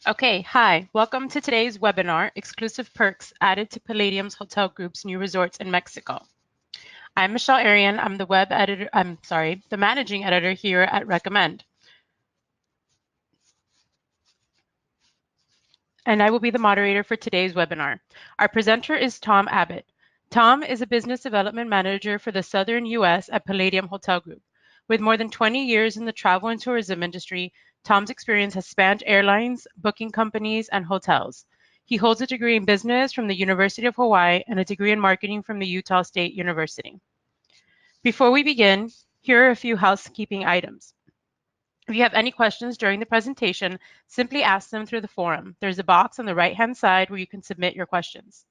Okay, hi. Welcome to today's webinar, Exclusive Perks Added to Palladium Hotel Group's New Resorts in Mexico. I'm Michelle Arian. I'm the managing editor here at Recommend. And I will be the moderator for today's webinar. Our presenter is Tom Abbott. Tom is a business development manager for the Southern U.S. at Palladium Hotel Group. With more than 20 years in the travel and tourism industry, Tom's experience has spanned airlines, booking companies, and hotels. He holds a degree in business from the University of Hawaii and a degree in marketing from the Utah State University. Before we begin, here are a few housekeeping items. If you have any questions during the presentation, simply ask them through the forum. There's a box on the right-hand side where you can submit your questions.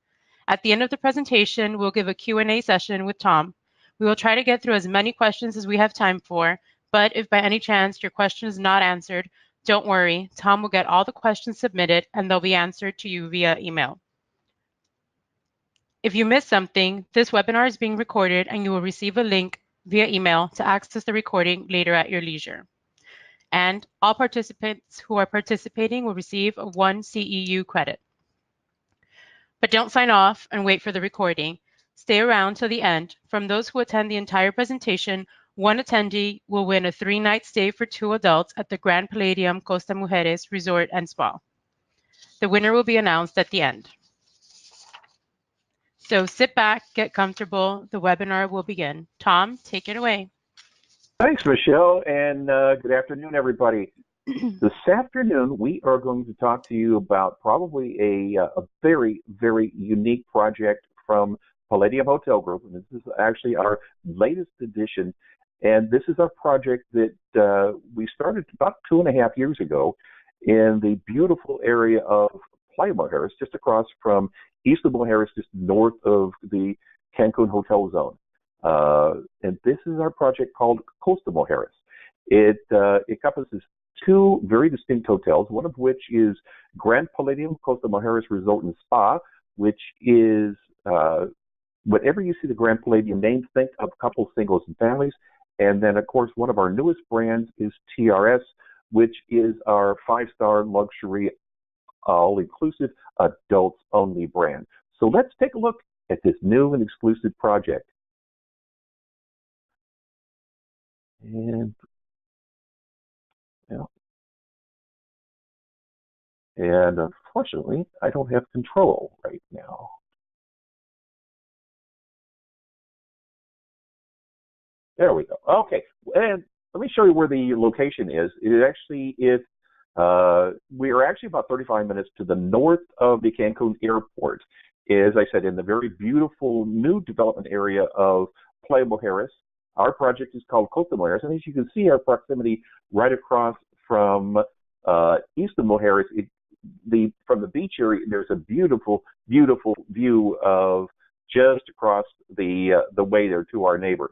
At the end of the presentation, we'll give a Q&A session with Tom. We will try to get through as many questions as we have time for, but if by any chance your question is not answered, don't worry. Tom will get all the questions submitted and they'll be answered to you via email. If you missed something, this webinar is being recorded and you will receive a link via email to access the recording later at your leisure. And all participants who are participating will receive a 1 CEU credit. But don't sign off and wait for the recording. Stay around till the end. From those who attend the entire presentation, one attendee will win a 3-night stay for 2 adults at the Grand Palladium Costa Mujeres Resort and Spa. The winner will be announced at the end. So sit back, get comfortable. The webinar will begin. Tom, take it away. Thanks, Michelle, and good afternoon, everybody. This afternoon, we are going to talk to you about probably a very, very unique project from Palladium Hotel Group. And this is actually our latest edition, and this is our project that we started about 2.5 years ago in the beautiful area of Palladium Mujeres, just across from East of Mujeres, just north of the Cancun Hotel Zone. And this is our project called Costa Mujeres. It encompasses 2 very distinct hotels, one of which is Grand Palladium Costa Mujeres Resort and Spa, which is, whenever you see the Grand Palladium name, think of couples, singles, and families. And then, of course, one of our newest brands is TRS, which is our 5-star luxury, all-inclusive, adults-only brand. So let's take a look at this new and exclusive project. And unfortunately, I don't have control right now. There we go. Okay, and let me show you where the location is. We are actually about 35 minutes to the north of the Cancun airport. As I said, in the very beautiful new development area of Playa Mujeres. Our project is called Costa Mujeres, and as you can see, our proximity right across from east of Mujeres, from the beach area, there's a beautiful, beautiful view of just across the way there to our neighbor.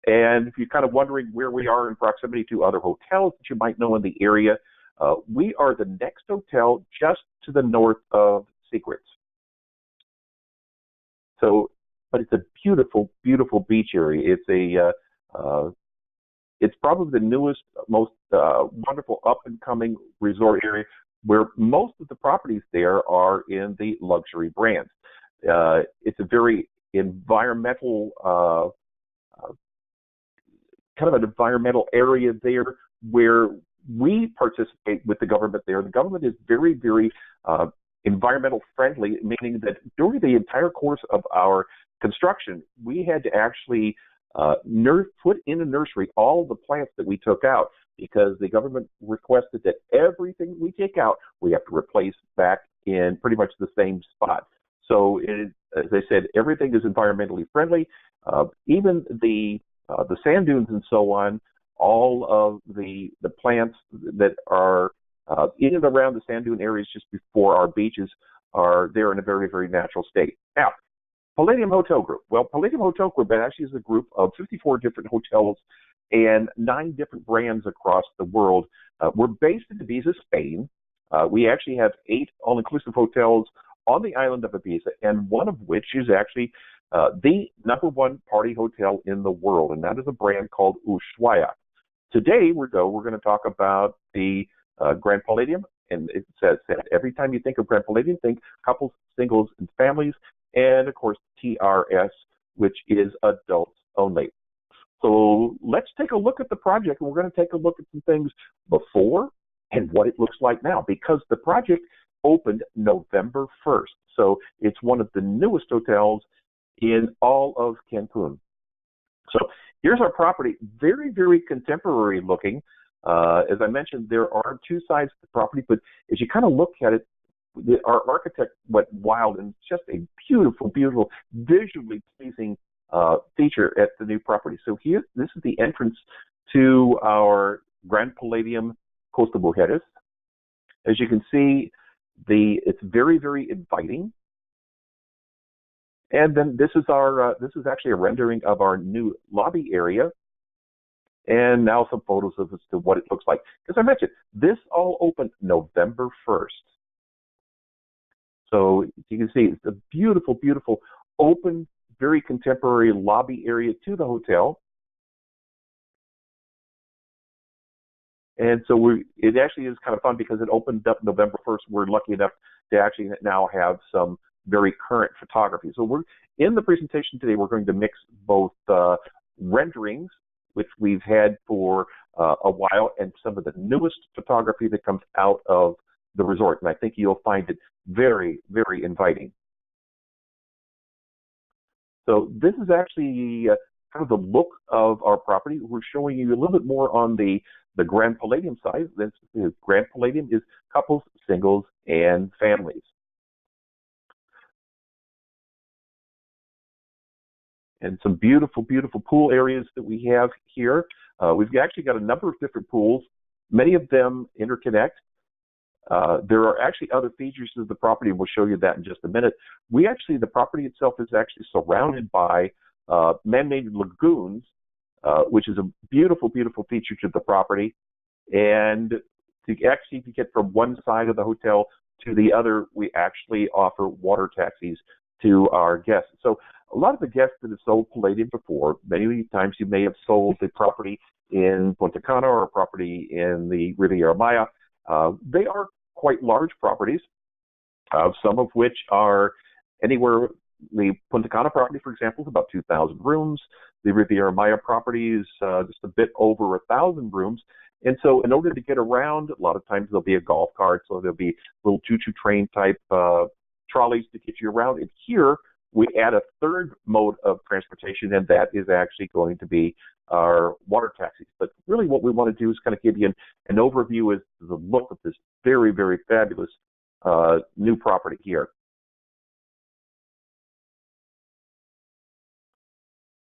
And if you're kind of wondering where we are in proximity to other hotels that you might know in the area, we are the next hotel just to the north of Secrets. So, but it's a beautiful, beautiful beach area. It's probably the newest, most wonderful up-and-coming resort area where most of the properties there are in the luxury brands. It's a very environmental, kind of an environmental area there where we participate with the government there. The government is very, very environmental friendly, meaning that during the entire course of our construction, we had to actually put in a nursery all the plants that we took out because the government requested that everything we take out, we have to replace back in pretty much the same spot. So, as I said, everything is environmentally friendly. Even the sand dunes and so on, all of the plants that are in and around the sand dune areas just before our beaches are there in a very, very natural state. Now, Palladium Hotel Group. Well, Palladium Hotel Group actually is a group of 54 different hotels and 9 different brands across the world. We're based in Ibiza, Spain. We actually have 8 all-inclusive hotels on the island of Ibiza, and one of which is actually the #1 party hotel in the world, and that is a brand called Ushuaia. Today, we're going to talk about the Grand Palladium and it says that every time you think of Grand Palladium, think couples, singles, and families, and of course TRS, which is adults only. So let's take a look at the project, and we're going to take a look at some things before and what it looks like now, because the project opened November 1st. So it's one of the newest hotels in all of Cancun. So here's our property, very, very contemporary looking. As I mentioned, there are two sides to the property, but as you kind of look at it, our architect went wild, and it's just a beautiful, beautiful, visually pleasing feature at the new property. So here, this is the entrance to our Grand Palladium Costa Mujeres. As you can see, it's very, very inviting. And then this is actually a rendering of our new lobby area. And now some photos of as to what it looks like. As I mentioned, this all opened November 1st. So you can see it's a beautiful, beautiful, open, very contemporary lobby area to the hotel. And so it actually is kind of fun because it opened up November 1st. We're lucky enough to actually now have some very current photography. So in the presentation today, we're going to mix both renderings, which we've had for a while, and some of the newest photography that comes out of the resort. And I think you'll find it very, very inviting. So this is actually kind of the look of our property. We're showing you a little bit more on the Grand Palladium side. Grand Palladium is couples, singles, and families. And some beautiful, beautiful pool areas that we have here. We've actually got a number of different pools. Many of them interconnect. There are actually other features of the property, and we'll show you that in just a minute. The property itself is actually surrounded by man-made lagoons, which is a beautiful, beautiful feature to the property. And to get from one side of the hotel to the other, we actually offer water taxis to our guests. So a lot of the guests that have sold Palladium before, many times you may have sold the property in Punta Cana or a property in the Riviera Maya. They are quite large properties, some of which are anywhere. The Punta Cana property, for example, is about 2,000 rooms. The Riviera Maya property is just a bit over 1,000 rooms. And so in order to get around, a lot of times there'll be a golf cart, so there'll be little choo-choo train type trolleys to get you around. And here we add a third mode of transportation, and that is actually going to be our water taxis. But really what we want to do is kind of give you an overview as to the look of this very, very fabulous new property here.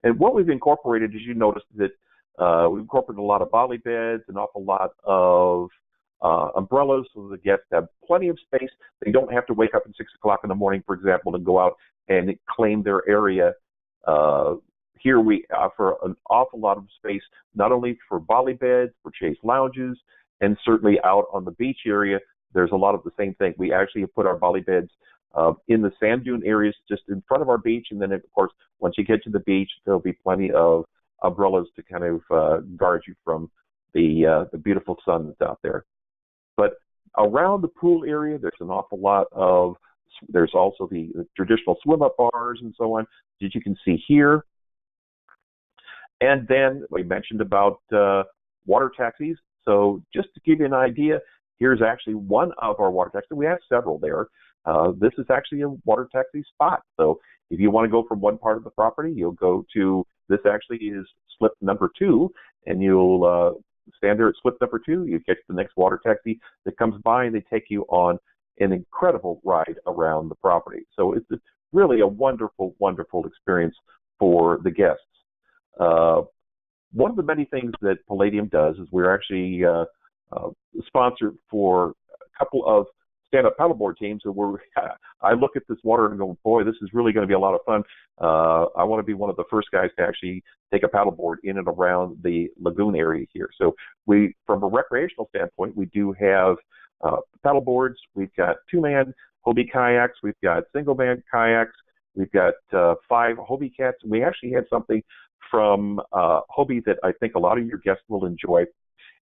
And what we've incorporated, as you noticed, that we've incorporated a lot of Bali beds, an awful lot of umbrellas, so the guests have plenty of space. They don't have to wake up at 6 o'clock in the morning, for example, and go out and claim their area. Here we offer an awful lot of space, not only for Bali beds, for chaise lounges, and certainly out on the beach area. There's a lot of the same thing. We actually have put our Bali beds in the sand dune areas just in front of our beach, and then of course once you get to the beach, there'll be plenty of umbrellas to kind of guard you from the beautiful sun that's out there. But around the pool area, there's an awful lot of, there's also the traditional swim-up bars and so on that you can see here. And then we mentioned about water taxis. So just to give you an idea, here's actually one of our water taxis. We have several there. This is actually a water taxi spot. So if you want to go from one part of the property, you'll go to, this actually is slip number 2, and you'll stand there at slip number 2. You catch the next water taxi that comes by, and they take you on an incredible ride around the property. So it's really a wonderful, wonderful experience for the guests. One of the many things that Palladium does is we're actually sponsored for a couple of stand-up paddleboard teams. So I look at this water and go, boy, this is really going to be a lot of fun. I want to be one of the first guys to actually take a paddleboard in and around the lagoon area here. So from a recreational standpoint, we do have paddleboards. We've got 2-man Hobie kayaks. We've got single-man kayaks. We've got 5 Hobie cats. We actually had something from Hobie that I think a lot of your guests will enjoy.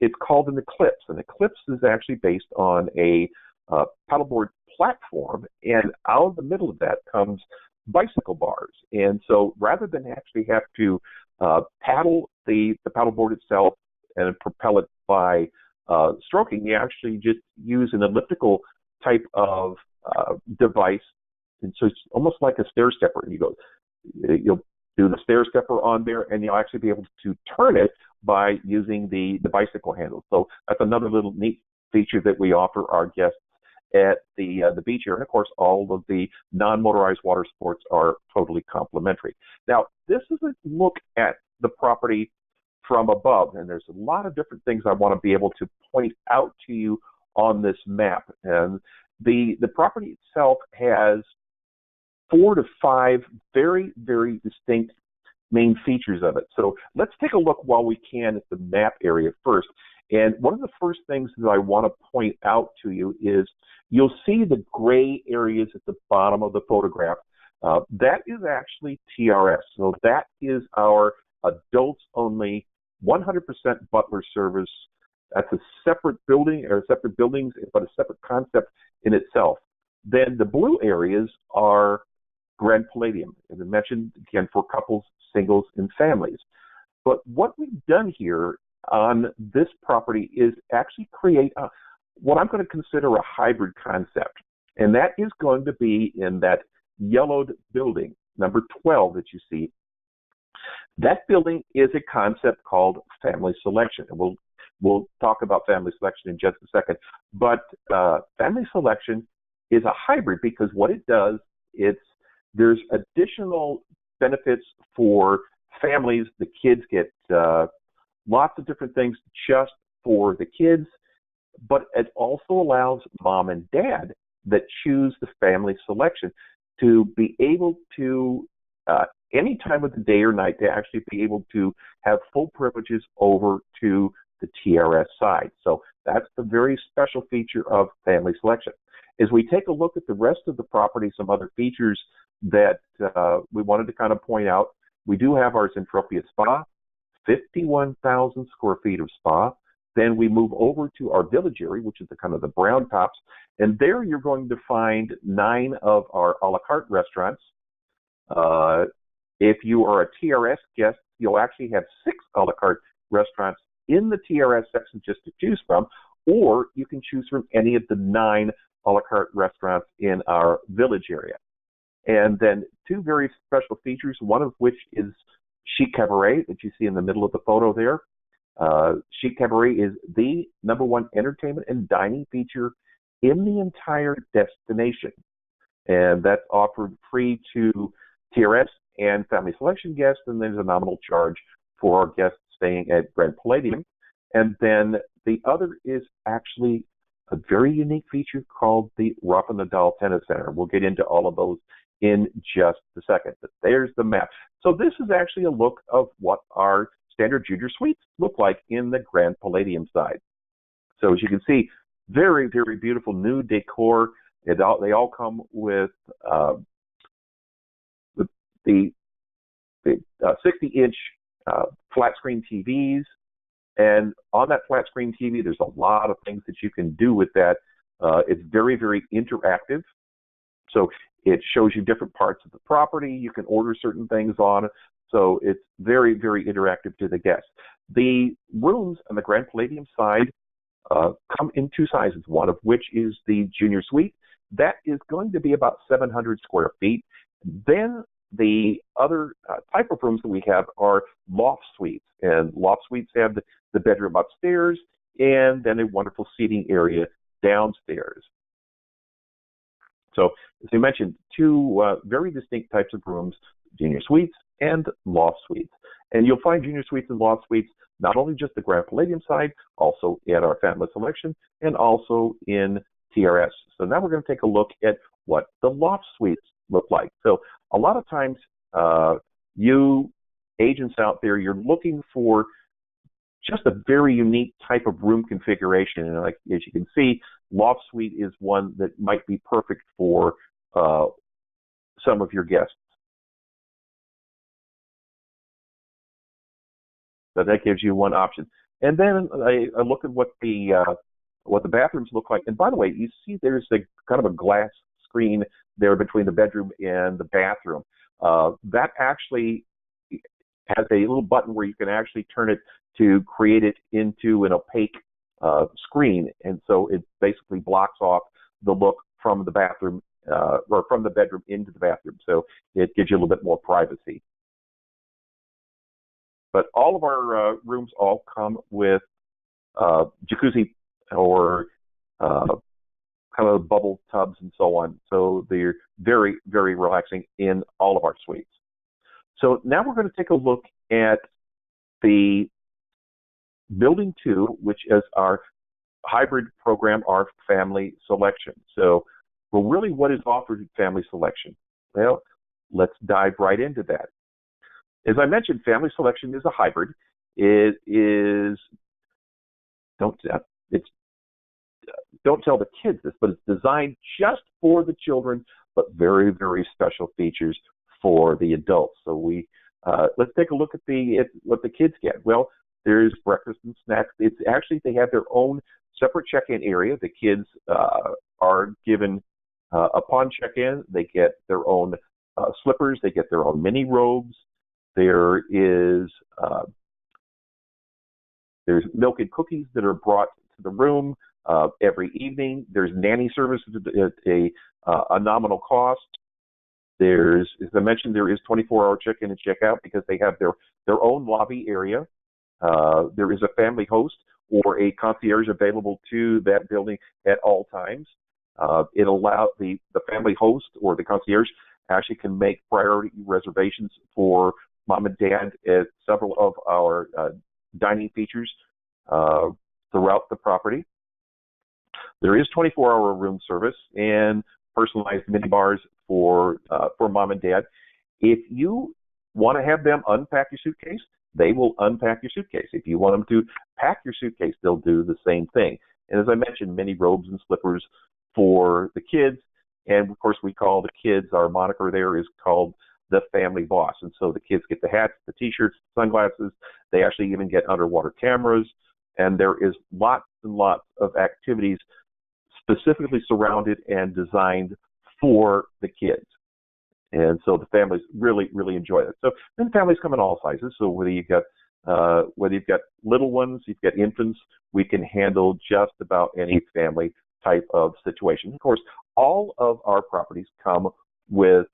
it's called an eclipse. An eclipse is actually based on a paddleboard platform, and out of the middle of that comes bicycle bars. And so rather than actually have to paddle the paddleboard itself and propel it by stroking, you actually just use an elliptical type of device. And so it's almost like a stair stepper. You'll do the stair stepper on there, and you'll actually be able to turn it by using the bicycle handle. So that's another little neat feature that we offer our guests at the beach here. And of course, all of the non-motorized water sports are totally complimentary. Now, this is a look at the property from above, and there's a lot of different things I want to be able to point out to you on this map. And the property itself has 4 to 5 very, very distinct main features of it. So let's take a look while we can at the map area first. And one of the first things that I want to point out to you is you'll see the gray areas at the bottom of the photograph. That is actually TRS. So that is our adults only 100% butler service. That's a separate building, or separate buildings, but a separate concept in itself. Then the blue areas are Grand Palladium, as I mentioned, again, for couples, singles, and families. But what we've done here on this property is actually create what I'm going to consider a hybrid concept. And that is going to be in that yellowed building, number 12 that you see. That building is a concept called family selection. And we'll talk about family selection in just a second. But family selection is a hybrid because what it does, there's additional benefits for families. The kids get lots of different things just for the kids, but it also allows mom and dad that choose the family selection to be able to, any time of the day or night, to actually be able to have full privileges over to the TRS side. So that's the very special feature of family selection. As we take a look at the rest of the property, some other features that we wanted to kind of point out, we do have our Zentropia Spa, 51,000 square feet of spa. Then we move over to our village area, which is the kind of the brown tops, and there you're going to find 9 of our a la carte restaurants. If you are a TRS guest, you'll actually have 6 a la carte restaurants in the TRS section just to choose from, or you can choose from any of the 9 a la carte restaurants in our village area. And then 2 very special features, one of which is Chic Cabaret that you see in the middle of the photo there. Chic Cabaret is the #1 entertainment and dining feature in the entire destination. And that's offered free to TRS and family selection guests, and there's a nominal charge for our guests staying at Grand Palladium. And then the other is actually a very unique feature called the RAFA NADAL Tennis Center. We'll get into all of those in just a second, but there's the map. So this is actually a look of what our standard junior suites look like in the Grand Palladium side. So as you can see, very, very beautiful new decor. They all come with the 60-inch flat screen TVs. And on that flat screen TV, there's a lot of things that you can do with that. It's very, very interactive. So it shows you different parts of the property. You can order certain things on it. So it's very, very interactive to the guests. The rooms on the Grand Palladium side come in 2 sizes, one of which is the junior suite. That is going to be about 700 square feet. Then the other type of rooms that we have are loft suites. And loft suites have the bedroom upstairs and then a wonderful seating area downstairs. So, as I mentioned, 2 very distinct types of rooms, junior suites and loft suites. And you'll find junior suites and loft suites not only just the Grand Palladium side, also at our family selection, and also in TRS. So now we're going to take a look at what the loft suites look like. So a lot of times, you agents out there, you're looking for just a very unique type of room configuration. And like, as you can see, loft suite is one that might be perfect for some of your guests. So that gives you one option. And then I look at what the bathrooms look like. And by the way, you see there's a kind of a glass screen there between the bedroom and the bathroom. That actually has a little button where you can actually turn it to create it into an opaque screen, and so it basically blocks off the look from the bathroom or from the bedroom into the bathroom. So it gives you a little bit more privacy. But all of our rooms all come with jacuzzi or kind of bubble tubs and so on. So they're very, very relaxing in all of our suites. So now we're going to take a look at the building 2, which is our hybrid program, our family selection. So, well, really, what is offered in family selection? Well, let's dive right into that. As I mentioned, family selection is a hybrid. It is don't tell the kids this, but it's designed just for the children, but very, very special features for the adults. So let's take a look at what the kids get. Well, there's breakfast and snacks. It's actually, they have their own separate check-in area. The kids are given upon check-in. They get their own slippers. They get their own mini robes. There's milk and cookies that are brought to the room every evening. There's nanny services at a nominal cost. As I mentioned, there is 24-hour check-in and check-out because they have their own lobby area. There is a family host or a concierge available to that building at all times. It allows the family host or the concierge actually can make priority reservations for mom and dad at several of our dining features throughout the property. There is 24-hour room service and personalized mini bars for mom and dad. If you want to have them unpack your suitcase, they will unpack your suitcase. If you want them to pack your suitcase, they'll do the same thing. And as I mentioned, many robes and slippers for the kids. And of course, we call the kids, our moniker there is called the family boss. And so the kids get the hats, the t-shirts, sunglasses. They actually even get underwater cameras. And there is lots and lots of activities specifically surrounded and designed for the kids. And so the families really, really enjoy it. So then families come in all sizes. So whether you've got little ones, you've got infants, we can handle just about any family type of situation. Of course, all of our properties come with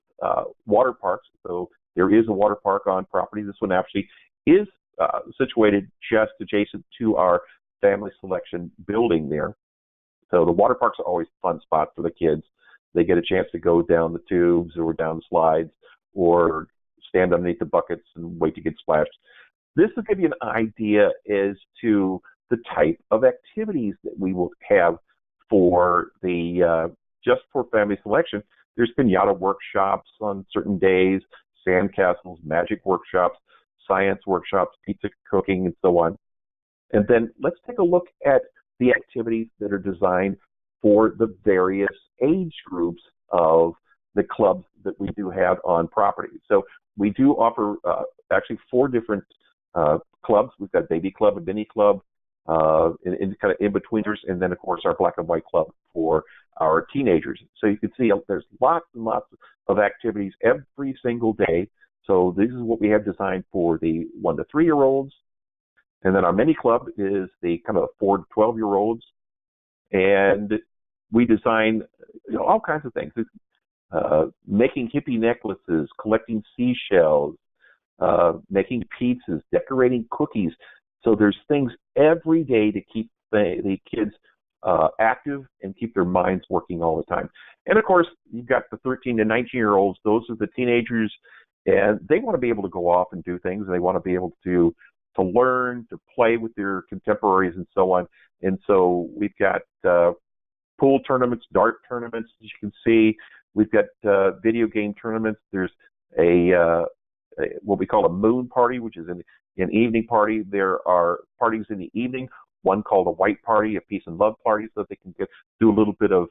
water parks. So there is a water park on property. This one actually is situated just adjacent to our family selection building there. So the water parks are always a fun spot for the kids. They get a chance to go down the tubes or down the slides or stand underneath the buckets and wait to get splashed. This will give you an idea as to the type of activities that we will have for just for family selection. There's pinata workshops on certain days, sandcastles, magic workshops, science workshops, pizza cooking, and so on. And then let's take a look at the activities that are designed for the various age groups of the clubs that we do have on property. So we do offer actually 4 different clubs. We've got baby club, a mini club, in kind of in-betweeners, and then of course our black and white club for our teenagers. So you can see there's lots and lots of activities every single day. So this is what we have designed for the 1 to 3-year-olds. And then our mini club is the kind of 4 to 12-year-olds. And we design all kinds of things. Making hippie necklaces, collecting seashells, making pizzas, decorating cookies. So there's things every day to keep the kids active and keep their minds working all the time. And of course, you've got the 13 to 19-year-olds. Those are the teenagers, and they want to be able to go off and do things. They want to be able to learn, to play with their contemporaries and so on. And so we've got pool tournaments, dart tournaments, as you can see. We've got video game tournaments. There's what we call a moon party, which is an evening party. There are parties in the evening, one called a white party, a peace and love party, so that they can do a little bit of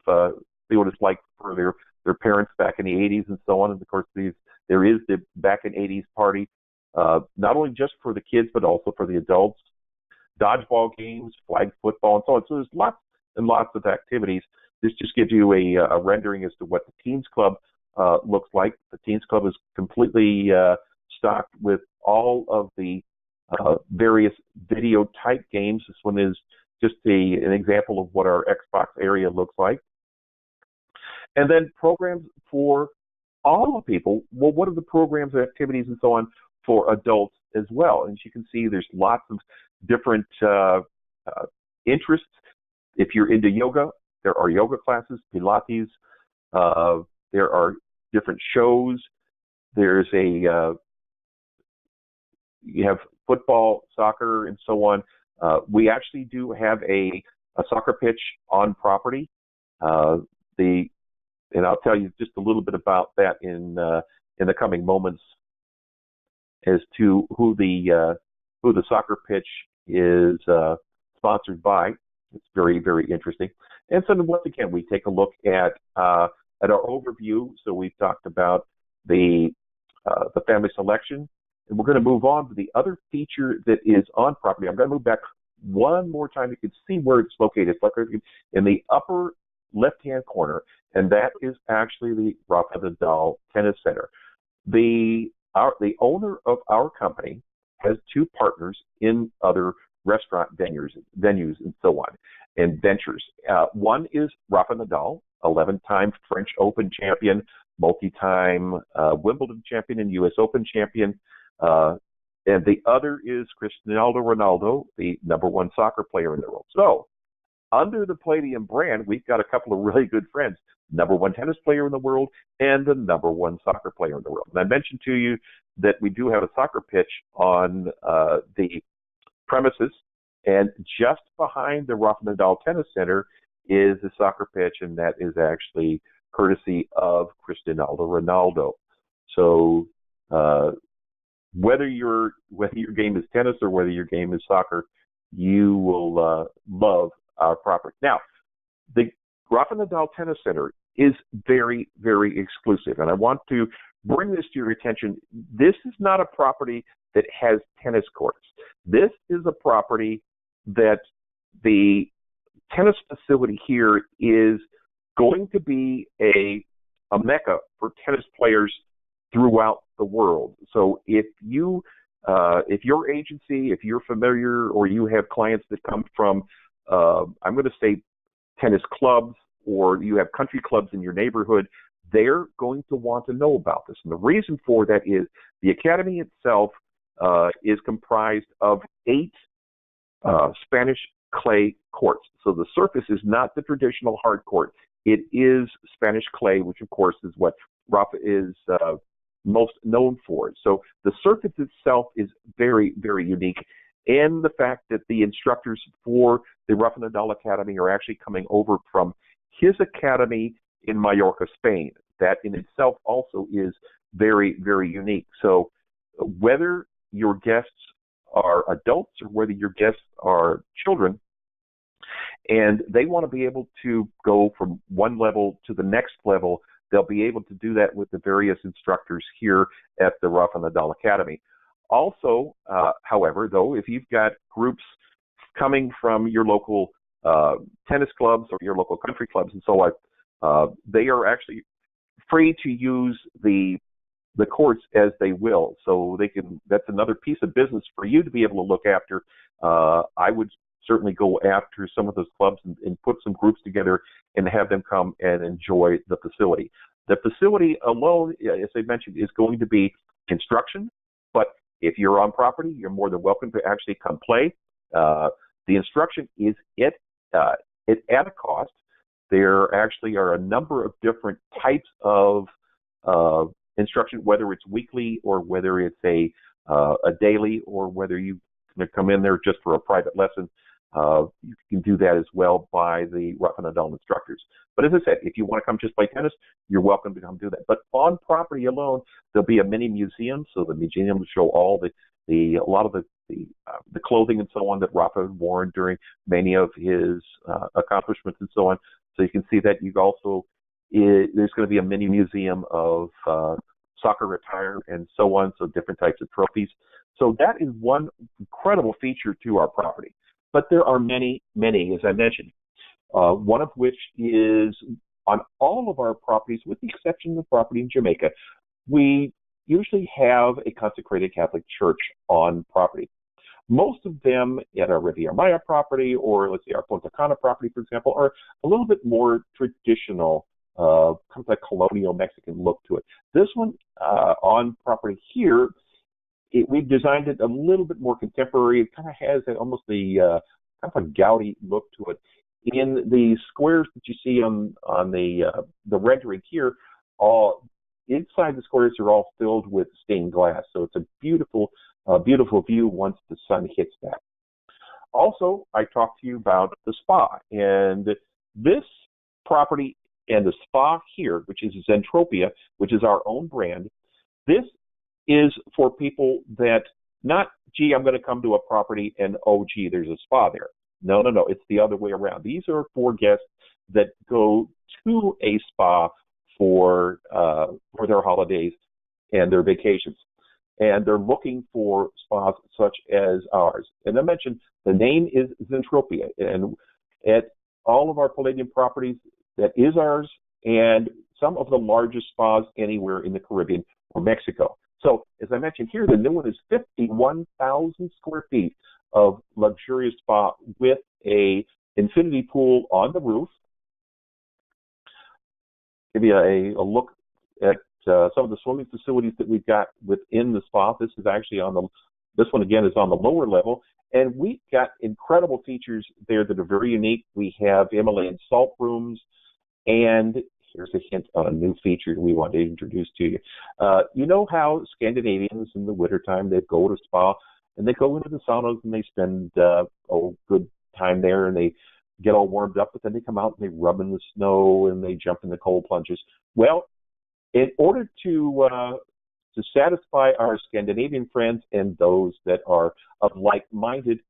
see what it's like for their parents back in the 80s and so on. And of course, there is the back in 80s party, not only just for the kids, but also for the adults. dodgeball games, flag football, and so on. So there's lots and lots of activities. This just gives you a rendering as to what the Teens Club looks like. The Teens Club is completely stocked with all of the various video type games. This one is just an example of what our Xbox area looks like. And then programs for all the people. Well, what are the programs and activities and so on for adults as well? And as you can see, there's lots of different interests. If you're into yoga, there are yoga classes, Pilates. There are different shows. There's you have football, soccer, and so on. We actually do have a soccer pitch on property. And I'll tell you just a little bit about that in the coming moments as to who the soccer pitch is sponsored by. It's very, very interesting. And so once again, we take a look at our overview. So we've talked about the family selection, and we're going to move on to the other feature that is on property. I'm going to move back one more time. You can see where it's located. It's like in the upper left-hand corner, and that is actually the Rafa Nadal Tennis Center. The owner of our company has two partners in other restaurant venues and so on, and ventures. One is Rafa Nadal, 11-time French Open champion, multi-time Wimbledon champion and U.S. Open champion. And the other is Cristiano Ronaldo, the #1 soccer player in the world. So, under the Palladium brand, we've got a couple of really good friends, #1 tennis player in the world and the #1 soccer player in the world. And I mentioned to you that we do have a soccer pitch on the premises, and just behind the Rafa Nadal Tennis Center is the soccer pitch, and that is actually courtesy of Cristiano Ronaldo. So whether your game is tennis or whether your game is soccer, you will love our property. Now, the Rafa Nadal Tennis Center is very, very exclusive, and I want to bring this to your attention. This is not a property that has tennis courts. This is a property that the tennis facility here is going to be a mecca for tennis players throughout the world. So if your agency, if you're familiar or you have clients that come from, I'm going to say tennis clubs, or you have country clubs in your neighborhood, they're going to want to know about this. And the reason for that is the academy itself is comprised of 8 Spanish clay courts. So the surface is not the traditional hard court. It is Spanish clay, which of course is what Rafa is most known for. So the surface itself is very, very unique. And the fact that the instructors for the Rafa Nadal Academy are actually coming over from his academy in Mallorca, Spain. That in itself also is very, very unique. So whether your guests are adults or whether your guests are children, and they want to be able to go from one level to the next level, they'll be able to do that with the various instructors here at the Rafa Nadal Academy. Also, however, though, if you've got groups coming from your local tennis clubs or your local country clubs and so on, they are actually free to use the courts as they will. So they can. That's another piece of business for you to be able to look after. I would certainly go after some of those clubs and put some groups together and have them come and enjoy the facility. The facility alone, as I mentioned, is going to be instruction, but if you're on property, you're more than welcome to actually come play. The instruction is at a cost. There actually are a number of different types of instruction, whether it's weekly or whether it's a daily or whether you come in there just for a private lesson. You can do that as well by the Rafa Nadal instructors. But as I said, if you want to come just play tennis, you're welcome to come do that. But on property alone, there'll be a mini museum. So the museum will show all a lot of the clothing and so on that Rafa had worn during many of his accomplishments and so on. So you can see that. You also there's going to be a mini museum of soccer attire and so on. So different types of trophies. So that is one incredible feature to our property. But there are many, many, as I mentioned, one of which is on all of our properties, with the exception of the property in Jamaica, we usually have a consecrated Catholic church on property. Most of them at our Riviera Maya property, or let's say our Punta Cana property, for example, are a little bit more traditional, kind of like colonial Mexican look to it. This one on property here, we've designed it a little bit more contemporary. It kind of has almost the kind of a gaudy look to it. In the squares that you see on the rendering here, all inside the squares are all filled with stained glass. So it's a beautiful, beautiful view once the sun hits that. Also, I talked to you about the spa, and this property and the spa here, which is Zentropia, which is our own brand. This is for people that not, gee, I'm going to come to a property and, oh, gee, there's a spa there. No, no, no. It's the other way around. These are for guests that go to a spa for their holidays and their vacations. And they're looking for spas such as ours. And I mentioned the name is Zentropia. And at all of our Palladium properties, that is ours, and some of the largest spas anywhere in the Caribbean or Mexico. So, as I mentioned here, the new one is 51,000 square feet of luxurious spa with a infinity pool on the roof. Give you a look at some of the swimming facilities that we've got within the spa. This is actually this one again is on the lower level, and we've got incredible features there that are very unique. We have Himalayan salt rooms, and here's a hint on a new feature we want to introduce to you. You know how Scandinavians in the wintertime, they go to spa and they go into the saunas and they spend a good time there and they get all warmed up, but then they come out and they rub in the snow and they jump in the cold plunges. Well, in order to satisfy our Scandinavian friends and those that are of like-minded,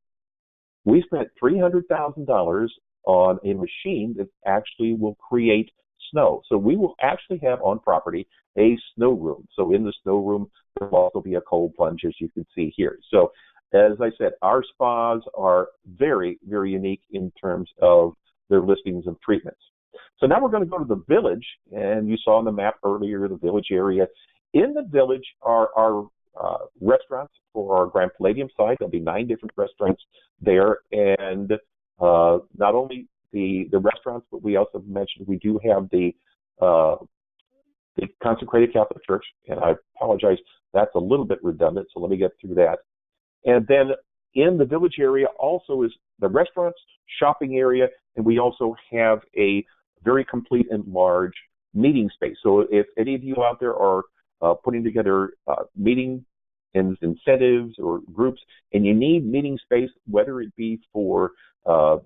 we spent $300,000 on a machine that actually will create snow. So we will actually have on property a snow room. So in the snow room, there will also be a cold plunge, as you can see here. So as I said, our spas are very, very unique in terms of their listings of treatments. So now we're going to go to the village, and you saw on the map earlier the village area. In the village are our restaurants for our Grand Palladium site. There'll be 9 different restaurants there, and not only the restaurants, but we also mentioned we do have the Consecrated Catholic Church, and I apologize, that's a little bit redundant, so let me get through that. And then in the village area also is the restaurants, shopping area, and we also have a very complete and large meeting space. So if any of you out there are putting together meeting incentives or groups, and you need meeting space, whether it be for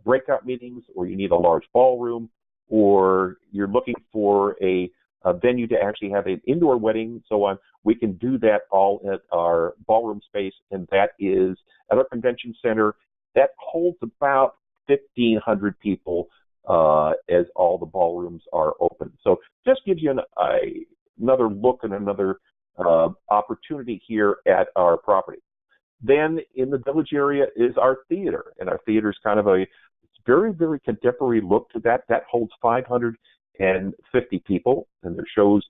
breakout meetings, or you need a large ballroom, or you're looking for a venue to actually have an indoor wedding and so on, we can do that all at our ballroom space, and that is at our convention center. That holds about 1,500 people as all the ballrooms are open. So just gives you another look and another opportunity here at our property. Then in the village area is our theater, and our theater is kind of it's very, very contemporary look to that. That holds 550 people, and there shows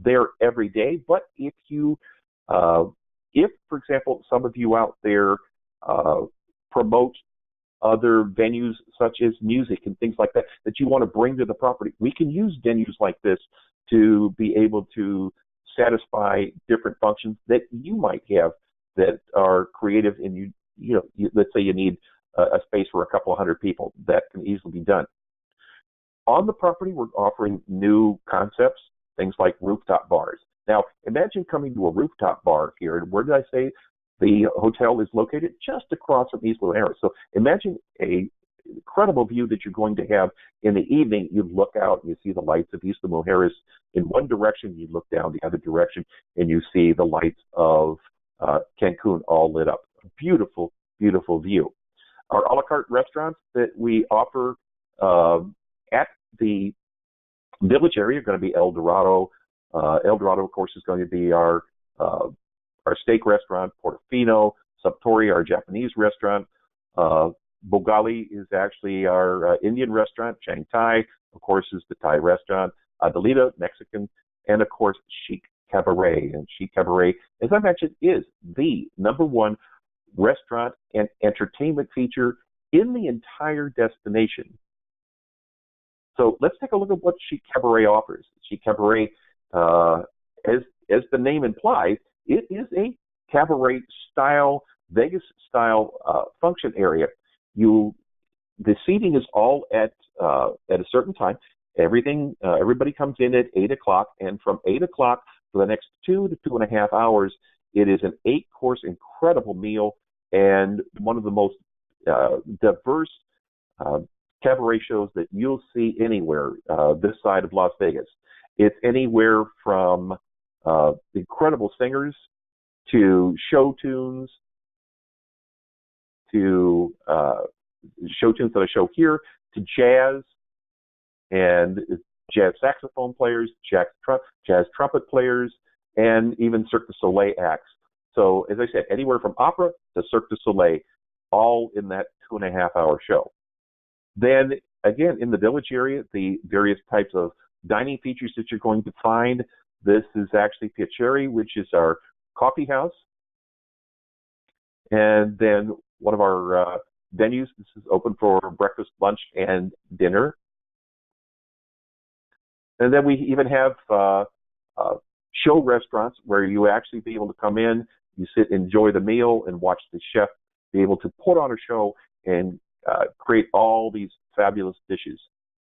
there every day. But if for example, some of you out there promote other venues such as music and things like that you want to bring to the property, we can use venues like this to be able to satisfy different functions that you might have that are creative, and let's say you need a space for a couple of hundred people. That can easily be done. On the property, we're offering new concepts, things like rooftop bars. Now, imagine coming to a rooftop bar here, and where did I say the hotel is located? Just across from East Mujeres. So imagine a incredible view that you're going to have in the evening. You look out and you see the lights of East Mujeres in one direction, you look down the other direction, and you see the lights of Cancun all lit up. Beautiful, beautiful view. Our a la carte restaurants that we offer at the village area are going to be El Dorado. El Dorado, of course, is going to be our steak restaurant, Portofino, Saptori, our Japanese restaurant, Bogali is actually our Indian restaurant. Chiang Thai, of course, is the Thai restaurant. Adelita, Mexican, and of course, Chic Cabaret. And Chic Cabaret, as I mentioned, is the #1 restaurant and entertainment feature in the entire destination. So let's take a look at what Chic Cabaret offers. Chic Cabaret, as the name implies, it is a cabaret style, Vegas style function area. The seating is all at a certain time. Everybody comes in at 8 o'clock, and from 8 o'clock for the next 2 to 2.5 hours, it is an 8-course incredible meal and one of the most diverse cabaret shows that you'll see anywhere this side of Las Vegas. It's anywhere from incredible singers to show tunes to show tunes that I show here to jazz and jazz saxophone players, jazz trumpet players, and even Cirque du Soleil acts. So, as I said, anywhere from opera to Cirque du Soleil, all in that 2.5-hour show. Then, again, in the village area, the various types of dining features that you're going to find. This is actually Piacere, which is our coffee house. And then one of our venues, this is open for breakfast, lunch, and dinner. And then we even have show restaurants where you actually be able to come in, you sit, enjoy the meal, and watch the chef be able to put on a show and create all these fabulous dishes.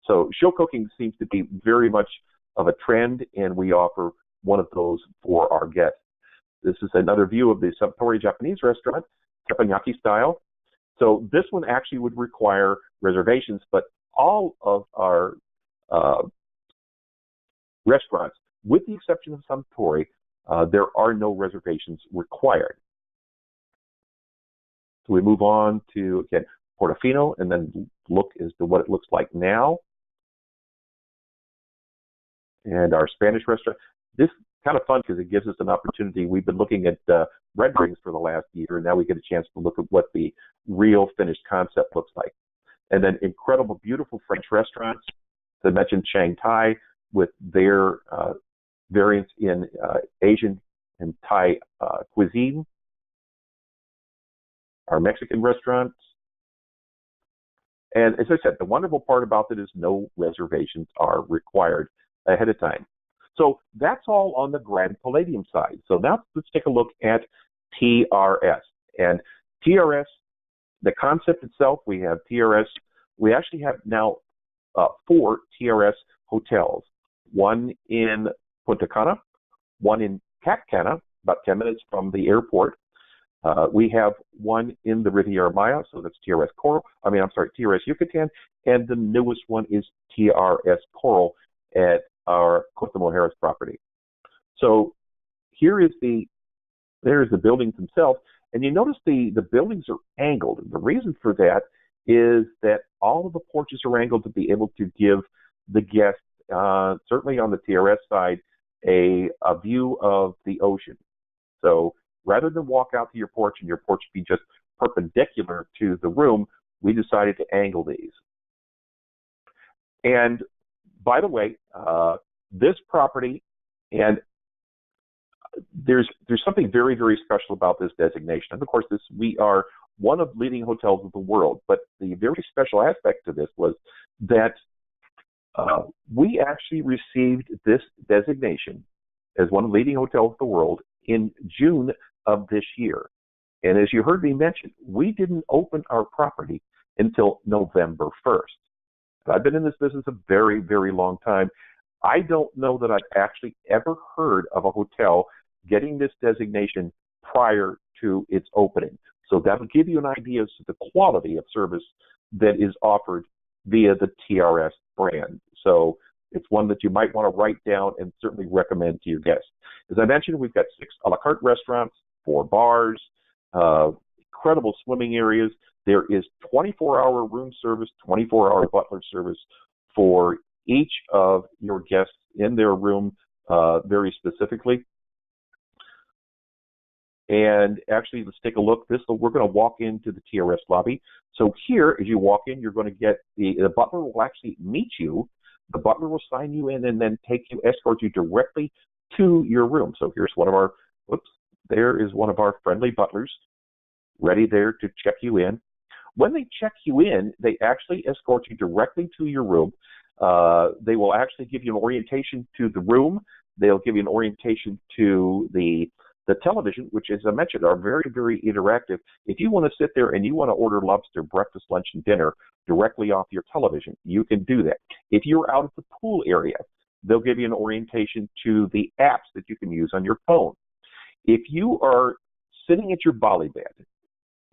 So show cooking seems to be very much of a trend, and we offer one of those for our guests. This is another view of the Suntory Japanese restaurant, teppanyaki style. So this one actually would require reservations, but all of our restaurants, with the exception of Suntory, there are no reservations required. So we move on to, again, Portofino, and then look as to what it looks like now. And our Spanish restaurant. This is kind of fun because it gives us an opportunity. We've been looking at renderings for the last year, and now we get a chance to look at what the real finished concept looks like. And then incredible, beautiful French restaurants. As I mentioned, Chiang Thai with their variants in Asian and Thai cuisine. Our Mexican restaurants. And as I said, the wonderful part about it is no reservations are required ahead of time. So that's all on the Grand Palladium side. So now let's take a look at TRS. And TRS, the concept itself, we have TRS. We actually have now 4 TRS hotels. One in Punta Cana, one in Cap Cana, about 10 minutes from the airport. We have one in the Riviera Maya, so that's TRS Yucatan, and the newest one is TRS Coral at our Costa Mujeres property. So there's the buildings themselves, and you notice the buildings are angled. And the reason for that is that all of the porches are angled to be able to give the guests, certainly on the TRS side, a view of the ocean. So rather than walk out to your porch and your porch be just perpendicular to the room, we decided to angle these. And by the way, this property, and there's something very, very special about this designation. And of course, we are one of the leading hotels of the world, but the very special aspect to this was that we actually received this designation as one of the leading hotels of the world in June of this year. And as you heard me mention, we didn't open our property until November 1st. I've been in this business a very, very long time. I don't know that I've actually ever heard of a hotel getting this designation prior to its opening. So that'll give you an idea as to the quality of service that is offered via the TRS brand. So it's one that you might want to write down and certainly recommend to your guests. As I mentioned, we've got 6 a la carte restaurants, 4 bars, incredible swimming areas. There is 24-hour room service, 24-hour butler service for each of your guests in their room very specifically. And actually, let's take a look. We're going to walk into the TRS lobby. So here, as you walk in, you're going to get the butler will actually meet you. The butler will sign you in and then escort you directly to your room. So here's there is one of our friendly butlers ready there to check you in. When they check you in, they actually escort you directly to your room. They will actually give you an orientation to the room. They'll give you an orientation to the television, which, as I mentioned, are very, very interactive. If you want to sit there and you want to order lobster breakfast, lunch, and dinner directly off your television, you can do that. If you're out at the pool area, they'll give you an orientation to the apps that you can use on your phone. If you are sitting at your volley bed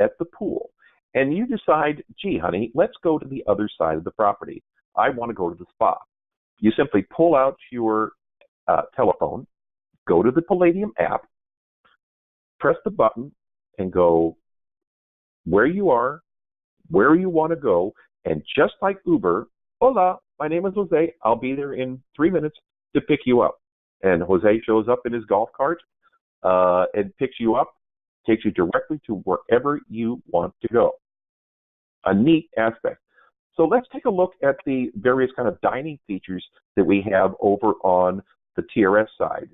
at the pool and you decide, gee, honey, let's go to the other side of the property. I want to go to the spa. You simply pull out your telephone, go to the Palladium app, press the button, and go where you are, where you want to go, and just like Uber, hola, my name is Jose, I'll be there in 3 minutes to pick you up. And Jose shows up in his golf cart and picks you up, takes you directly to wherever you want to go. A neat aspect. So let's take a look at the various kind of dining features that we have over on the TRS side.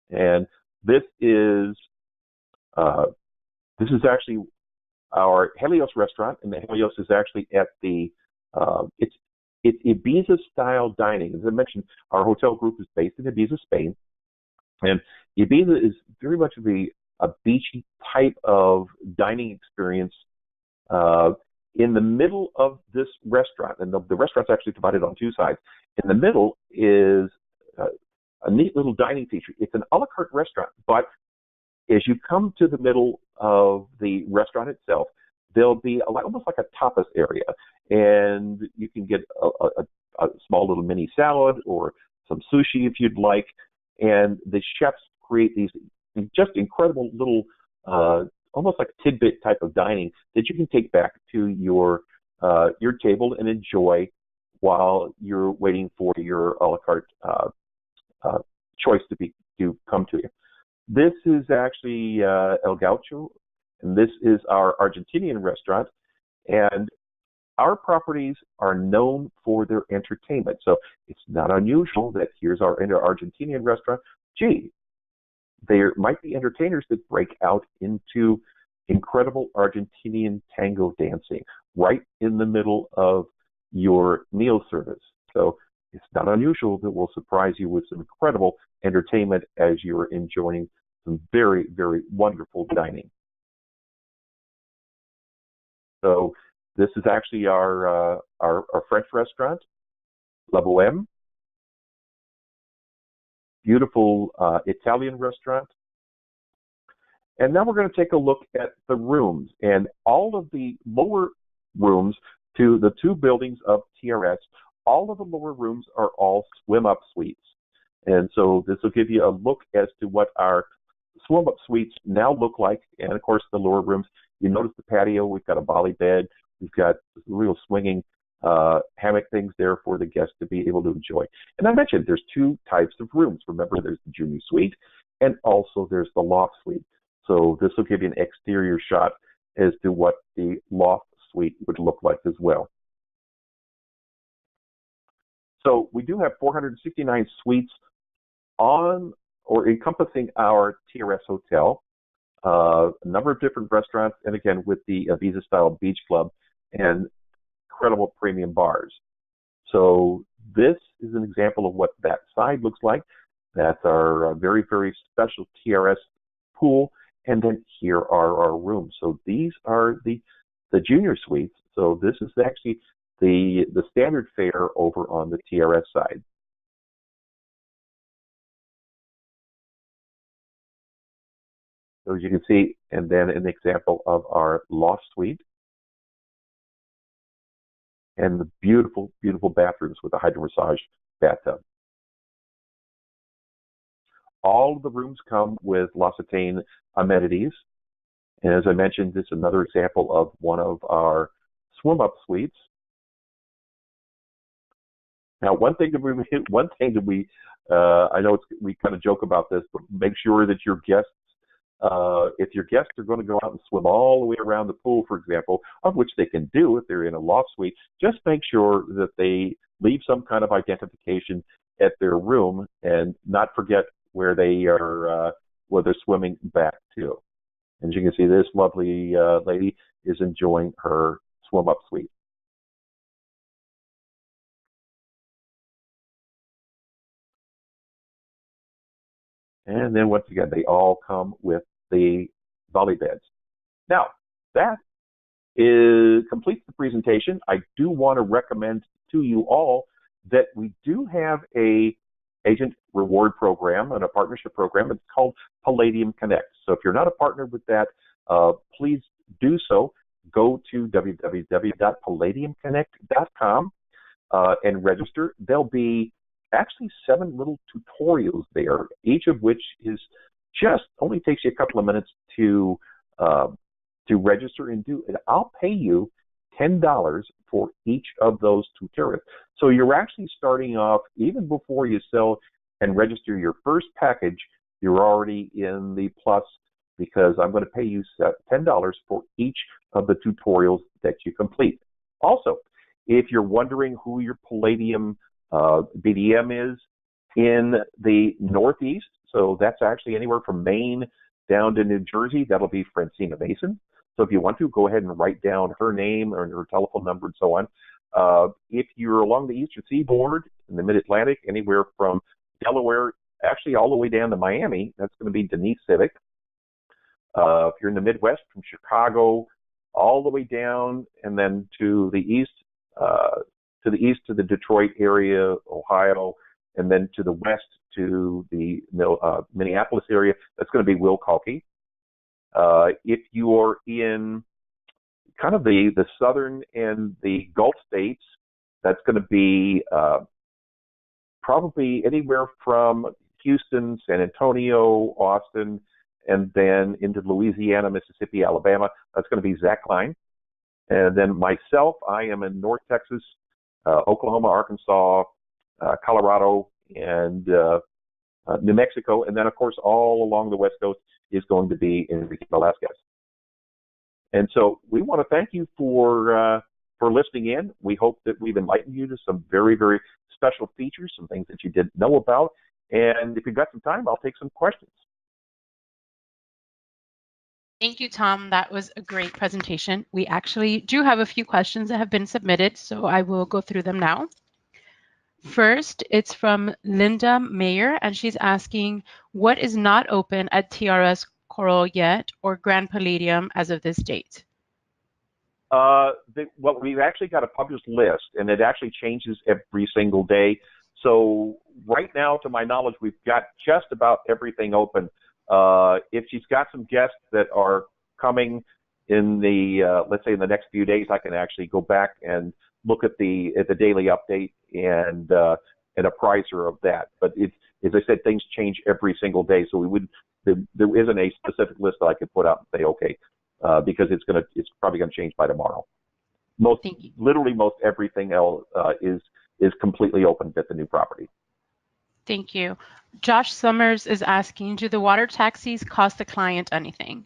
And this is actually our Helios restaurant, and the Helios is actually at the it's Ibiza style dining. As I mentioned, our hotel group is based in Ibiza, Spain, and Ibiza is very much of a beachy type of dining experience. In the middle of this restaurant, and the restaurant's actually divided on two sides. In the middle is a neat little dining feature. It's an a la carte restaurant, but as you come to the middle of the restaurant itself, there'll be almost like a tapas area, and you can get a small little mini salad or some sushi if you'd like. And the chefs create these just incredible little, almost like tidbit type of dining that you can take back to your table and enjoy while you're waiting for your a la carte choice to come to you. This is actually El Gaucho, and this is our Argentinian restaurant. And our properties are known for their entertainment. So it's not unusual that here's our Argentinian restaurant. Gee, there might be entertainers that break out into incredible Argentinian tango dancing right in the middle of your meal service. So it's not unusual that we'll surprise you with some incredible entertainment as you're enjoying some very, very wonderful dining. So this is actually our French restaurant, La Bohème. Beautiful Italian restaurant. And now we're going to take a look at the rooms. And all of the lower rooms to the two buildings of TRS, all of the lower rooms are all swim-up suites. And so this will give you a look as to what our swim-up suites now look like. And of course, the lower rooms, you notice the patio, we've got a volley bed, we've got real swinging hammock things there for the guests to be able to enjoy. And I mentioned there's two types of rooms. Remember, there's the junior suite, and also there's the loft suite. So this will give you an exterior shot as to what the loft suite would look like as well. So we do have 469 suites on or encompassing our TRS hotel, a number of different restaurants, and again with the Ibiza style beach club and incredible premium bars. So this is an example of what that side looks like. That's our very, very special TRS pool. And then here are our rooms. So these are the junior suites. So this is actually the standard fare over on the TRS side. So as you can see, and then an example of our loft suite. And the beautiful, beautiful bathrooms with a hydro massage bathtub. All of the rooms come with L'Occitane amenities. And as I mentioned, this is another example of one of our swim-up suites. Now, one thing that we, I know we kind of joke about this, but make sure that your guests If your guests are going to go out and swim all the way around the pool, for example, of which they can do if they're in a loft suite, just make sure that they leave some kind of identification at their room and not forget where they are, where they're swimming back to. And as you can see, this lovely lady is enjoying her swim up suite. And then once again, they all come with the volley beds. Now, that completes the presentation. I do want to recommend to you all that we do have a agent reward program and a partnership program. It's called Palladium Connect. So if you're not a partner with that, please do so. Go to www.palladiumconnect.com and register. There'll be actually 7 little tutorials there, each of which is just only takes you a couple of minutes to register and do. And I'll pay you $10 for each of those tutorials. So you're actually starting off, even before you sell and register your first package, you're already in the plus, because I'm going to pay you $10 for each of the tutorials that you complete. Also, if you're wondering who your Palladium BDM is in the Northeast, so that's actually anywhere from Maine down to New Jersey, that'll be Francina Mason. So if you want to, go ahead and write down her name or her telephone number and so on. If you're along the Eastern Seaboard, in the Mid-Atlantic, anywhere from Delaware, actually all the way down to Miami, that's going to be Denise Civic. If you're in the Midwest, from Chicago all the way down and then to the east to the Detroit area, Ohio, and then to the west to the Minneapolis area, that's going to be Will Kalki. If you're in kind of the southern and the Gulf states, that's going to be probably anywhere from Houston, San Antonio, Austin, and then into Louisiana, Mississippi, Alabama. That's going to be Zach Klein. And then myself, I am in North Texas, Oklahoma, Arkansas, Colorado, and New Mexico. And then, of course, all along the West Coast is going to be Enrique Velasquez. And so we want to thank you for listening in. We hope that we've enlightened you to some very, very special features, some things that you didn't know about. And if you've got some time, I'll take some questions. Thank you, Tom. That was a great presentation. We actually do have a few questions that have been submitted, so I will go through them now. First, it's from Linda Mayer, and she's asking, what is not open at TRS Coral yet or Grand Palladium as of this date? Well, we've actually got a published list, and it actually changes every single day. So right now, to my knowledge, we've got just about everything open. If she's got some guests that are coming in the, let's say in the next few days, I can actually go back and look at the daily update and apprise her of that. But as I said, things change every single day, so there isn't a specific list that I could put out and say, okay, because it's probably gonna change by tomorrow. Literally most everything else is completely open at the new property. Thank you. Josh Summers is asking, do the water taxis cost the client anything?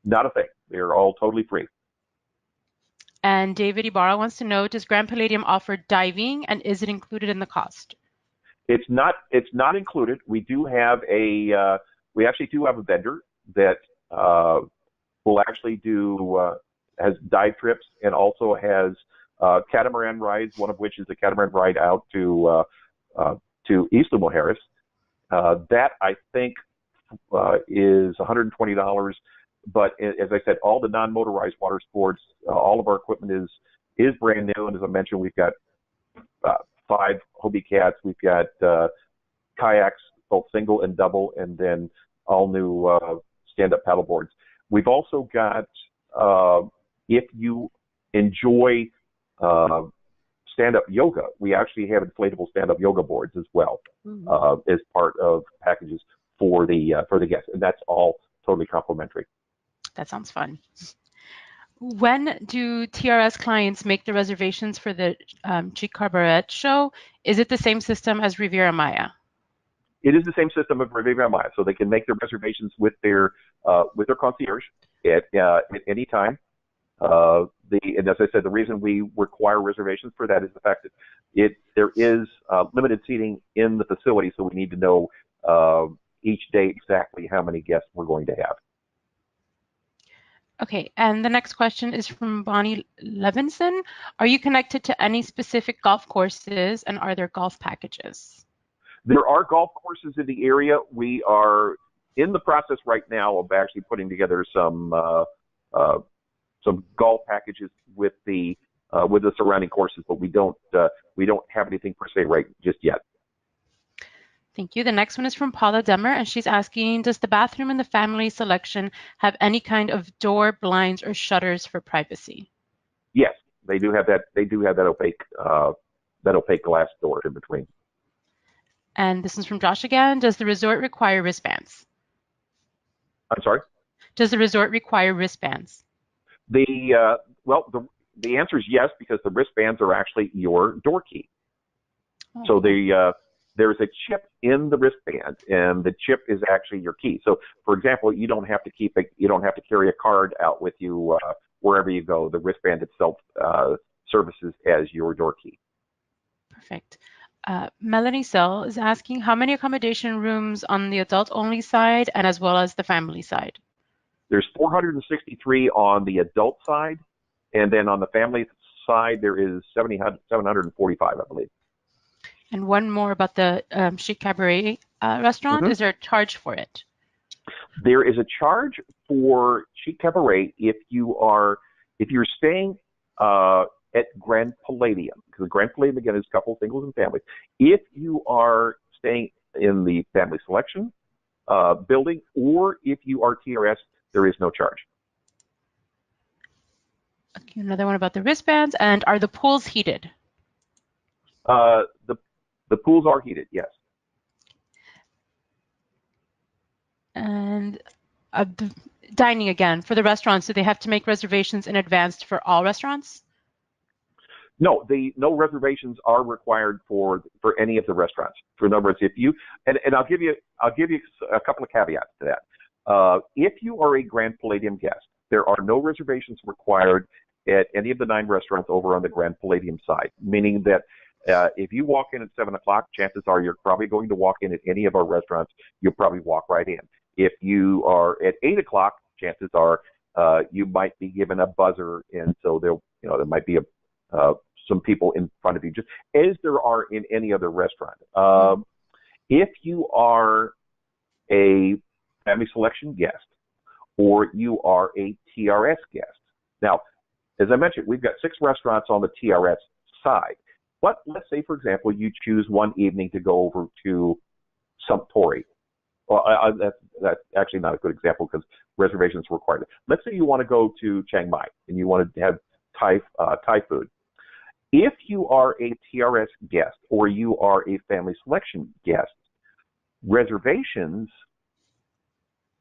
Not a thing. They're all totally free. And David Ibarra wants to know, does Grand Palladium offer diving, and is it included in the cost? It's not included. We actually do have a vendor that will actually has dive trips and also has catamaran rides, one of which is a catamaran ride out to Costa Mujeres. That I think is $120. But as I said, all the non-motorized water sports, all of our equipment is brand new. And as I mentioned, we've got 5 Hobie Cats, we've got kayaks, both single and double, and then all new stand-up paddle boards. We've also got, if you enjoy stand-up yoga, we actually have inflatable stand-up yoga boards as well, as part of packages for the guests, and that's all totally complimentary. That sounds fun. When do TRS clients make the reservations for the Chic Cabaret show? Is it the same system as Riviera Maya? It is the same system of Riviera Maya, so they can make their reservations with their concierge at any time. And as I said, the reason we require reservations for that is the fact that there is limited seating in the facility, so we need to know each day exactly how many guests we're going to have. Okay, and the next question is from Bonnie Levinson. Are you connected to any specific golf courses, and are there golf packages? There are golf courses in the area. We are in the process right now of actually putting together some golf packages with the surrounding courses, but we don't have anything per se right just yet. Thank you. The next one is from Paula Demmer, and she's asking, does the bathroom in the family selection have any kind of door, blinds, or shutters for privacy? Yes, they do have that. They do have that opaque glass door in between. And this is from Josh again. Does the resort require wristbands? I'm sorry? Does the resort require wristbands? Well, the answer is yes, because the wristbands are actually your door key. Oh. So there's a chip in the wristband, and the chip is actually your key. So, for example, you don't have to carry a card out with you wherever you go. The wristband itself services as your door key. Perfect. Melanie Sell is asking, how many accommodation rooms on the adult-only side and as well as the family side? There's 463 on the adult side, and then on the family side, there is 745, I believe. And one more about the Chic Cabaret restaurant. Mm-hmm. Is there a charge for it? There is a charge for Chic Cabaret if you're staying at Grand Palladium, because Grand Palladium again is couples, singles, and families. If you are staying in the family selection building, or if you are TRS, there is no charge. Okay, another one about the wristbands. And are the pools heated? The pools are heated, yes. And dining again, for the restaurants, do they have to make reservations in advance for all restaurants? No, no reservations are required for any of the restaurants. For in other words, if you and I'll give you a couple of caveats to that. If you are a Grand Palladium guest, there are no reservations required at any of the 9 restaurants over on the Grand Palladium side. Meaning that if you walk in at 7 o'clock, chances are you're probably going to walk in at any of our restaurants. You'll probably walk right in. If you are at 8 o'clock, chances are you might be given a buzzer, and so there might be some people in front of you, just as there are in any other restaurant. If you are a family selection guest or you are a TRS guest, now, as I mentioned, we've got 6 restaurants on the TRS side. But let's say, for example, you choose one evening to go over to Sumptori. Well, that's actually not a good example because reservations are required. Let's say you want to go to Chiang Mai and you want to have Thai food. If you are a TRS guest or you are a family selection guest, reservations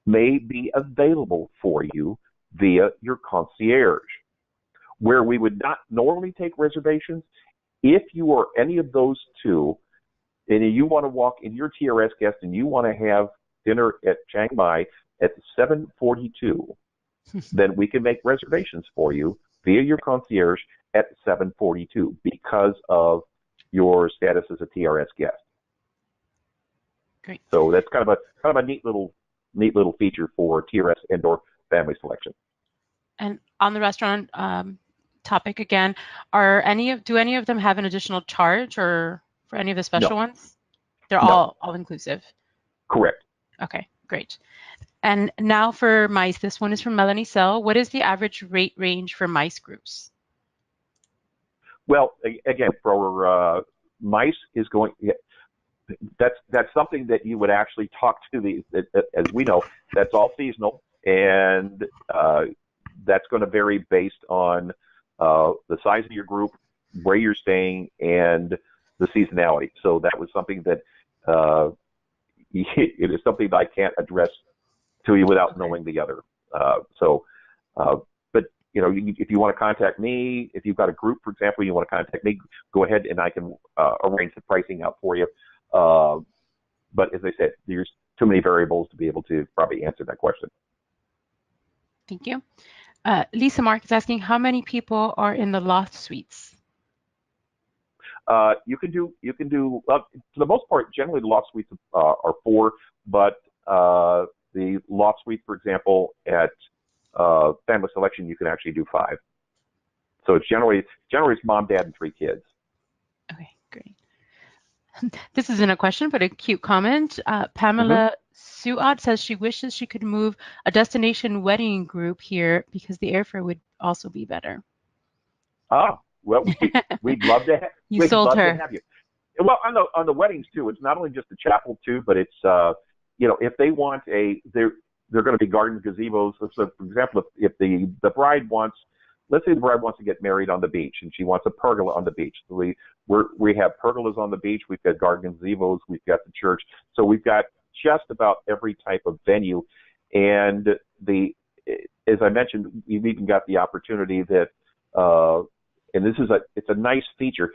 may be available for you via your concierge. Where we would not normally take reservations, if you are any of those two, and you want to walk in your TRS guest and you want to have dinner at Chiang Mai at 7:42, then we can make reservations for you via your concierge at 7:42 because of your status as a TRS guest. Great. So that's kind of a neat little feature for TRS and/or family selection. And on the restaurant topic again, do any of them have an additional charge or for any of the special ones? They're all inclusive. Correct. Okay, great. And now for MICE, this one is from Melanie Sell. What is the average rate range for MICE groups? Well, again, for MICE is going. That's something that you would actually talk to as we know, that's all seasonal, and that's going to vary based on the size of your group, where you're staying, and the seasonality. So that was something that it is something that I can't address to you without knowing the other. But if you want to contact me, if you've got a group, for example, you want to contact me, go ahead and I can arrange the pricing out for you. But as I said, there's too many variables to be able to probably answer that question. Thank you. Lisa Mark is asking, how many people are in the loft suites? You can do for the most part. Generally, the loft suites are 4, but the loft suite, for example, at Family Selection, you can actually do 5. So it's generally it's mom, dad, and 3 kids. Okay, great. This isn't a question, but a cute comment. Pamela Suat says she wishes she could move a destination wedding group here because the airfare would also be better. Ah, well, we'd love to have You sold her. to have you. Well, on the weddings too, it's not only just the chapel too, but it's if they want they're going to be garden gazebos. So for example, if the bride wants, let's say the bride wants to get married on the beach and she wants a pergola on the beach. So we have pergolas on the beach. We've got garden gazebos. We've got the church. So we've got just about every type of venue. And as I mentioned, we've even got the opportunity that, and it's a nice feature.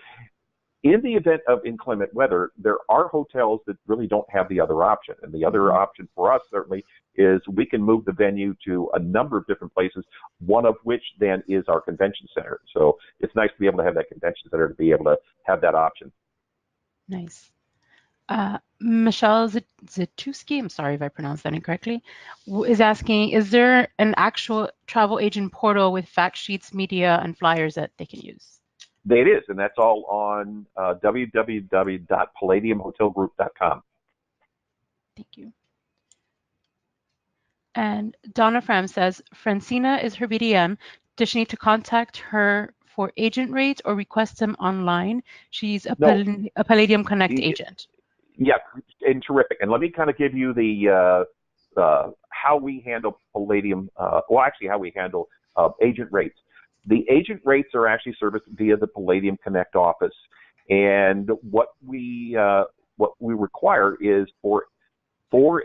In the event of inclement weather, there are hotels that really don't have the other option. And the other option for us certainly is we can move the venue to a number of different places, one of which then is our convention center. So it's nice to be able to have that convention center to be able to have that option. Nice. Michelle Zatuski, I'm sorry if I pronounced that incorrectly, is asking, is there an actual travel agent portal with fact sheets, media, and flyers that they can use? It is, and that's all on www.palladiumhotelgroup.com. Thank you. And Donna Fram says, Francina is her BDM. Does she need to contact her for agent rates or request them online? She's a Palladium Connect agent. Yeah, and terrific. And let me kind of give you the how we handle Palladium, how we handle agent rates. The agent rates are actually serviced via the Palladium Connect office, and what we require is for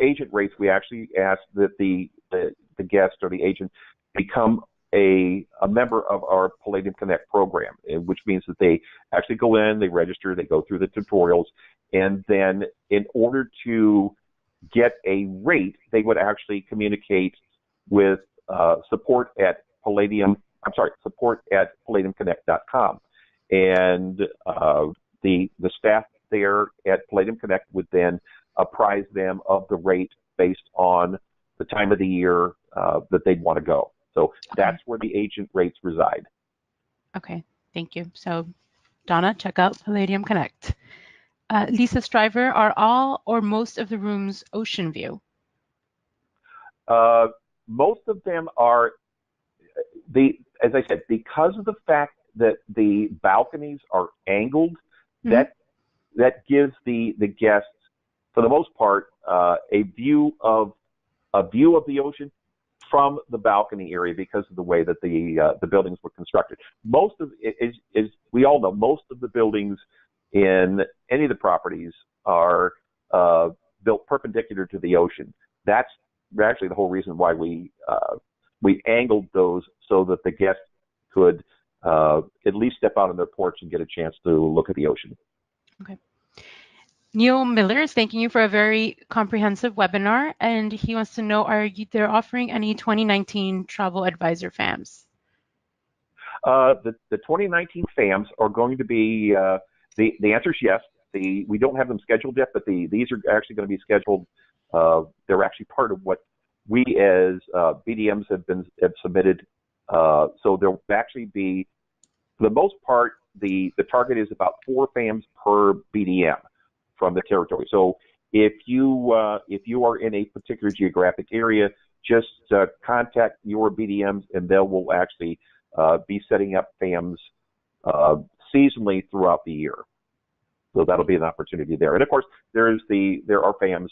agent rates, we actually ask that the guest or the agent become a member of our Palladium Connect program, which means that they actually go in, they register, they go through the tutorials, and then in order to get a rate, they would actually communicate with support at palladiumconnect.com. And the staff there at Palladium Connect would then apprise them of the rate based on the time of the year that they'd want to go. So that's where the agent rates reside. Okay, thank you. So Donna, check out Palladium Connect. Lisa Stryver, are all or most of the rooms ocean view? Most of them are. As I said, because of the fact that the balconies are angled, that gives the guests, for the most part, a view of the ocean from the balcony area because of the way that the buildings were constructed. Most of is we all know most of the buildings in any of the properties are built perpendicular to the ocean. That's actually the whole reason why we angled those so that the guests could at least step out on their porch and get a chance to look at the ocean. Okay. Neil Miller is thanking you for a very comprehensive webinar, and he wants to know, are they're offering any 2019 Travel Advisor FAMs? The 2019 FAMs are going to be, the answer is yes. We don't have them scheduled yet, but these are actually going to be scheduled. They're actually part of what we as BDMs have submitted. So there'll actually be, for the most part, the target is about 4 FAMs per BDM from the territory. So if you are in a particular geographic area, just contact your BDMs and they will actually be setting up FAMs seasonally throughout the year. So that'll be an opportunity there. And of course, there are FAMs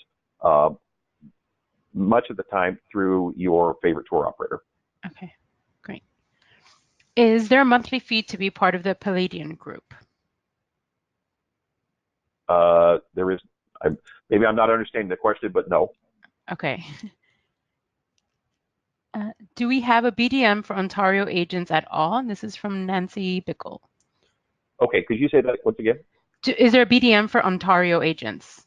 much of the time through your favorite tour operator. Okay, great. Is there a monthly fee to be part of the Palladium group? There is. Maybe I'm not understanding the question, but no. Okay. Do we have a BDM for Ontario agents at all? And this is from Nancy Bickle. Okay, could you say that once again? Is there a BDM for Ontario agents?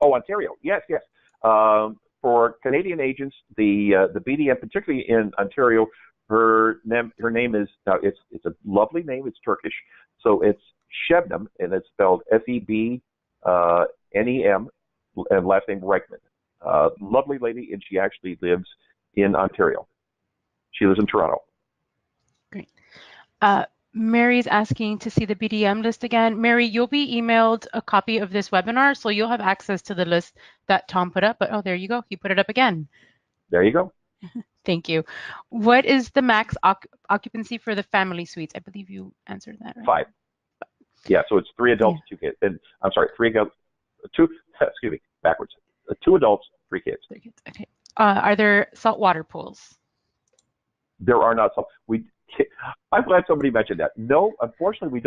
Oh, Ontario. Yes, yes. For Canadian agents, the BDM, particularly in Ontario, her name is it's a lovely name. It's Turkish, so it's Shebnem, and it's spelled SEBNEM, and last name Reichman. Lovely lady, and she actually lives in Ontario. She lives in Toronto. Great. Mary's asking to see the BDM list again. Mary, you'll be emailed a copy of this webinar, so you'll have access to the list that Tom put up. But oh, there you go. He put it up again. There you go. Thank you. What is the max occupancy for the family suites? I believe you answered that, right? 5. Yeah, so it's 3 adults, 2 kids. And I'm sorry, 3 adults, 2. Excuse me, backwards. 2 adults, 3 kids. 3 kids. Okay. Are there saltwater pools? There are not some. I'm glad somebody mentioned that. No, unfortunately,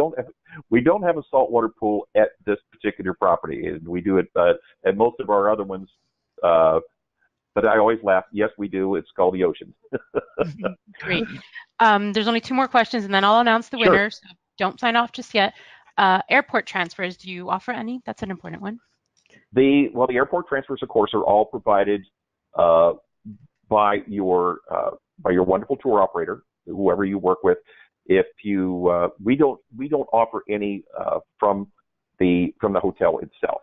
we don't have a saltwater pool at this particular property, and we do it at most of our other ones. But I always laugh. Yes, we do. It's called the ocean. Great. There's only 2 more questions, and then I'll announce the winner. So don't sign off just yet. Airport transfers. Do you offer any? That's an important one. The airport transfers, of course, are all provided by your wonderful tour operator, whoever you work with. If you we don't offer any from the hotel itself.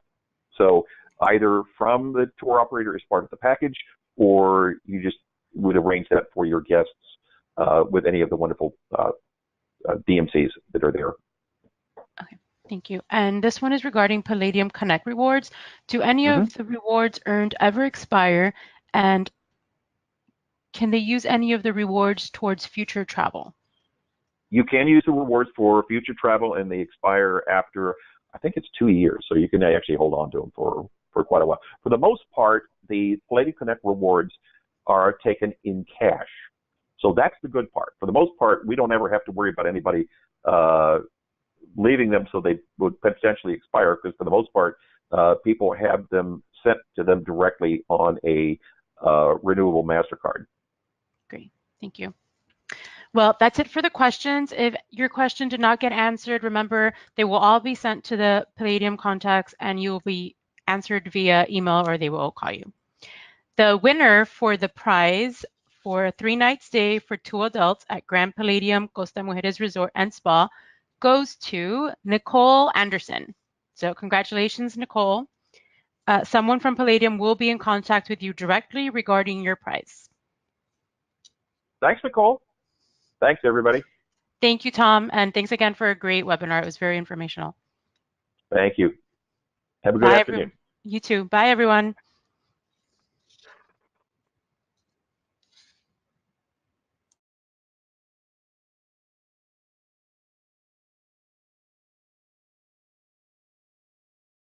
So either from the tour operator as part of the package, or you just would arrange that for your guests with any of the wonderful DMCs that are there. Okay, thank you. And this one is regarding Palladium Connect rewards. Do any of the rewards earned ever expire, and can they use any of the rewards towards future travel? You can use the rewards for future travel, and they expire after, I think it's 2 years, so you can actually hold on to them for quite a while. For the most part, the Palladium Connect rewards are taken in cash. So that's the good part. For the most part, we don't ever have to worry about anybody leaving them so they would potentially expire, because for the most part, people have them sent to them directly on a renewable MasterCard. Great, thank you. Well, that's it for the questions. If your question did not get answered, remember they will all be sent to the Palladium contacts, and you will be answered via email, or they will call you. The winner for the prize for a 3-night stay for 2 adults at Grand Palladium Costa Mujeres Resort and Spa goes to Nicole Anderson. So congratulations, Nicole. Someone from Palladium will be in contact with you directly regarding your prize. Thanks, Nicole. Thanks, everybody. Thank you, Tom, and thanks again for a great webinar. It was very informational. Thank you. Have a good afternoon. You too. Bye, everyone.